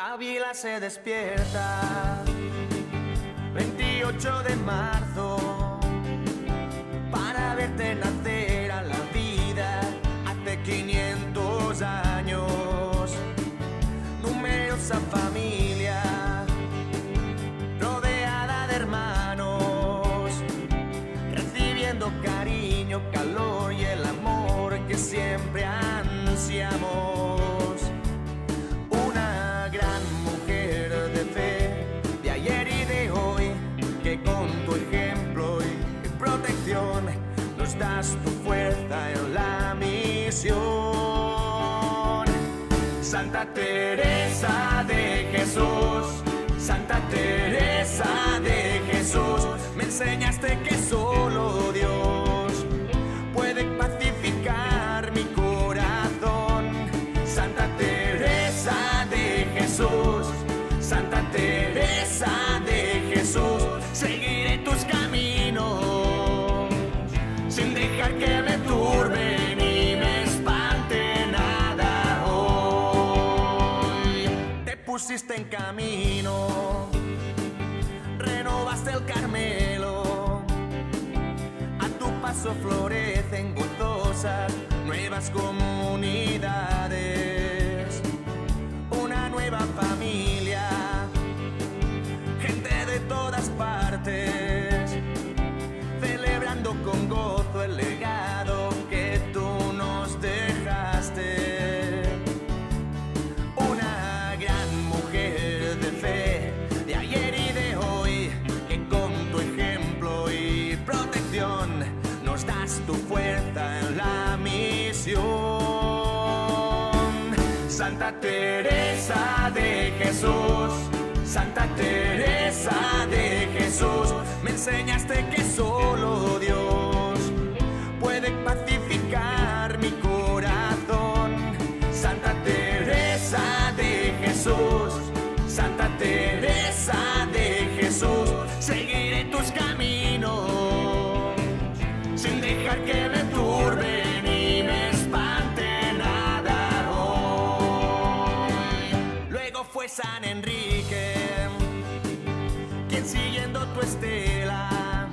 Ávila se despierta, 28 de marzo, para verte nacer a la vida hace 500 años. Numerosa familia, rodeada de hermanos, recibiendo cariño, calor y el amor que siempre ansiamos. Con tu ejemplo y protección nos das tu fuerza en la misión. Santa Teresa de Jesús, Santa Teresa de Jesús, me enseñaste que solo Dios puede pacificar mi corazón. Santa Teresa de Jesús, Santa Teresa de Jesús, seguiré tus caminos sin dejar que me turbe ni me espante nada hoy. Te pusiste en camino, renovaste el Carmelo, a tu paso florecen gozosas nuevas comunidades, una nueva familia, gente de todas partes, celebrando con gozo el legado que tú nos dejaste. Una gran mujer de fe, de ayer y de hoy, que con tu ejemplo y protección nos das tu fuerza en la misión. Santa Teresa de Jesús, Santa Teresa de Jesús, me enseñaste que solo Dios puede pacificar mi corazón. Santa Teresa de Jesús, Santa Teresa de Jesús, seguiré tus caminos sin dejar que me turbe ni me espante nada hoy. Luego fue San Enrique quien, siguiendo tu estela,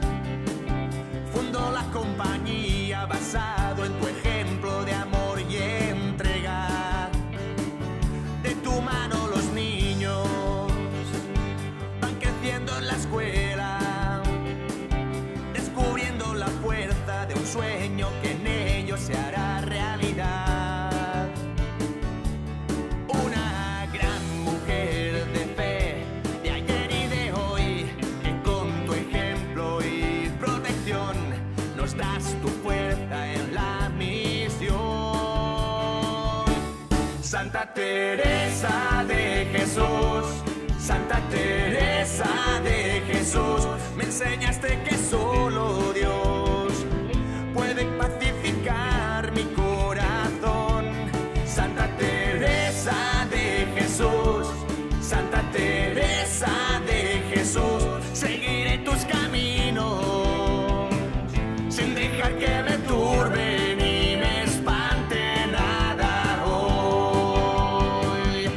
fundó la compañía basado en tu ejemplo de amor y entrega. De tu mano los niños van creciendo en la escuela, descubriendo la fuerza de un sueño que en ellos se hará realidad. Una gran mujer de fe, de ayer y de hoy, que con tu ejemplo y protección nos das tu fuerza en la misión. Santa Teresa de Jesús, Santa Teresa de Jesús, me enseñaste que solo Dios puede pacificar mi corazón. Santa Teresa de Jesús, Santa Teresa de Jesús, seguiré tus caminos sin dejar que me turbe ni me espante nada hoy.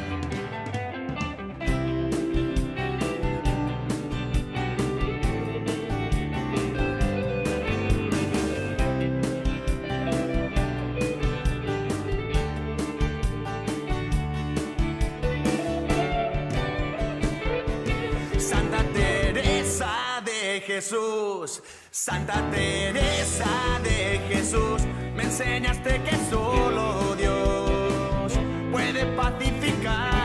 Santa Teresa de Jesús, Santa Teresa de Jesús, me enseñaste que solo Dios puede pacificar